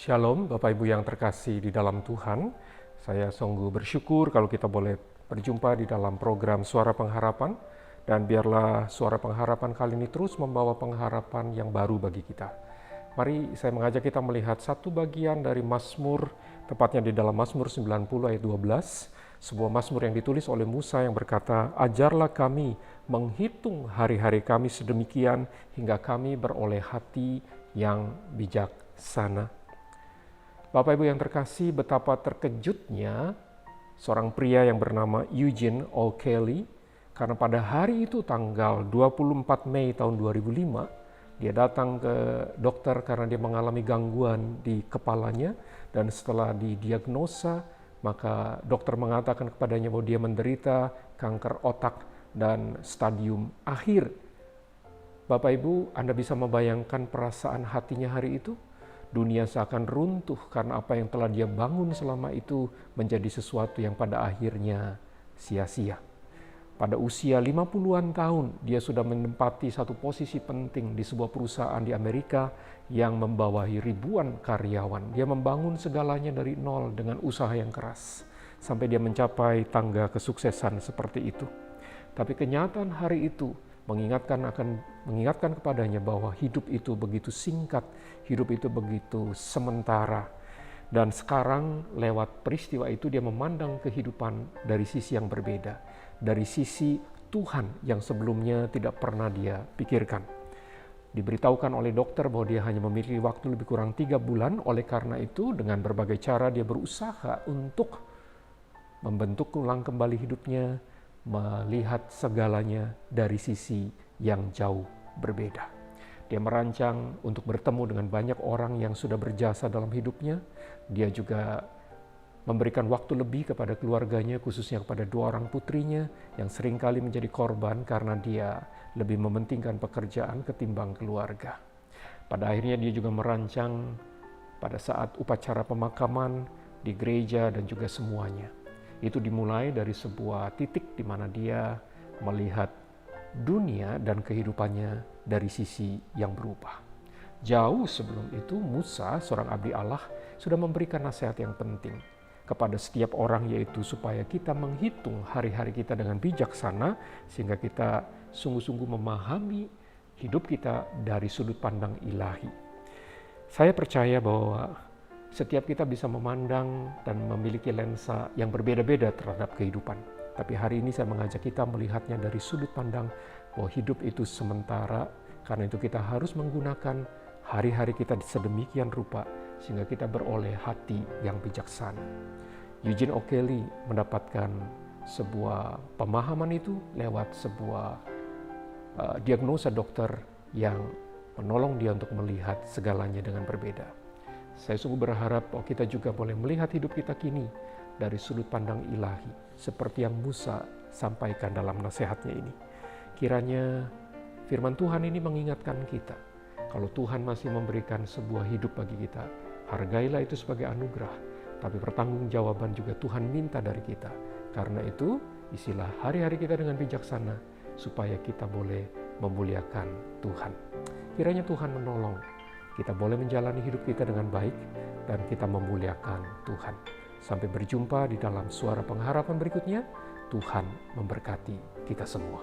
Shalom Bapak Ibu yang terkasih di dalam Tuhan. Saya sungguh bersyukur kalau kita boleh berjumpa di dalam program Suara Pengharapan. Dan biarlah Suara Pengharapan kali ini terus membawa pengharapan yang baru bagi kita. Mari saya mengajak kita melihat satu bagian dari Mazmur, tepatnya di dalam Mazmur 90 ayat 12. Sebuah Mazmur yang ditulis oleh Musa yang berkata, "Ajarlah kami menghitung hari-hari kami sedemikian hingga kami beroleh hati yang bijaksana." Bapak Ibu yang terkasih, betapa terkejutnya seorang pria yang bernama Eugene O'Kelly, karena pada hari itu tanggal 24 Mei tahun 2005, dia datang ke dokter karena dia mengalami gangguan di kepalanya, dan setelah didiagnosa, maka dokter mengatakan kepadanya bahwa dia menderita kanker otak dan stadium akhir. Bapak Ibu, Anda bisa membayangkan perasaan hatinya hari itu? Dunia seakan runtuh karena apa yang telah dia bangun selama itu menjadi sesuatu yang pada akhirnya sia-sia. Pada usia 50-an tahun, dia sudah menempati satu posisi penting di sebuah perusahaan di Amerika yang membawahi ribuan karyawan. Dia membangun segalanya dari nol dengan usaha yang keras, sampai dia mencapai tangga kesuksesan seperti itu. Tapi kenyataan hari itu mengingatkan kepadanya bahwa hidup itu begitu singkat, hidup itu begitu sementara. Dan sekarang lewat peristiwa itu dia memandang kehidupan dari sisi yang berbeda, dari sisi Tuhan yang sebelumnya tidak pernah dia pikirkan. Diberitahukan oleh dokter bahwa dia hanya memiliki waktu lebih kurang 3 bulan, oleh karena itu dengan berbagai cara dia berusaha untuk membentuk ulang kembali hidupnya, melihat segalanya dari sisi yang jauh berbeda. Dia merancang untuk bertemu dengan banyak orang yang sudah berjasa dalam hidupnya. Dia juga memberikan waktu lebih kepada keluarganya, khususnya kepada 2 orang putrinya yang seringkali menjadi korban karena dia lebih mementingkan pekerjaan ketimbang keluarga. Pada akhirnya dia juga merancang pada saat upacara pemakaman di gereja dan juga semuanya. Itu dimulai dari sebuah titik di mana dia melihat dunia dan kehidupannya dari sisi yang berubah. Jauh sebelum itu, Musa, seorang abdi Allah, sudah memberikan nasihat yang penting kepada setiap orang, yaitu supaya kita menghitung hari-hari kita dengan bijaksana, sehingga kita sungguh-sungguh memahami hidup kita dari sudut pandang ilahi. Saya percaya bahwa setiap kita bisa memandang dan memiliki lensa yang berbeda-beda terhadap kehidupan. Tapi hari ini saya mengajak kita melihatnya dari sudut pandang bahwa hidup itu sementara. Karena itu kita harus menggunakan hari-hari kita sedemikian rupa sehingga kita beroleh hati yang bijaksana. Eugene O'Kelly mendapatkan sebuah pemahaman itu lewat sebuah diagnosa dokter yang menolong dia untuk melihat segalanya dengan berbeda. Saya sungguh berharap bahwa kita juga boleh melihat hidup kita kini dari sudut pandang ilahi, seperti yang Musa sampaikan dalam nasihatnya ini. Kiranya firman Tuhan ini mengingatkan kita, kalau Tuhan masih memberikan sebuah hidup bagi kita, hargailah itu sebagai anugerah, tapi pertanggungjawaban juga Tuhan minta dari kita. Karena itu, isilah hari-hari kita dengan bijaksana, supaya kita boleh memuliakan Tuhan. Kiranya Tuhan menolong kita boleh menjalani hidup kita dengan baik dan kita memuliakan Tuhan. Sampai berjumpa di dalam Suara Pengharapan berikutnya. Tuhan memberkati kita semua.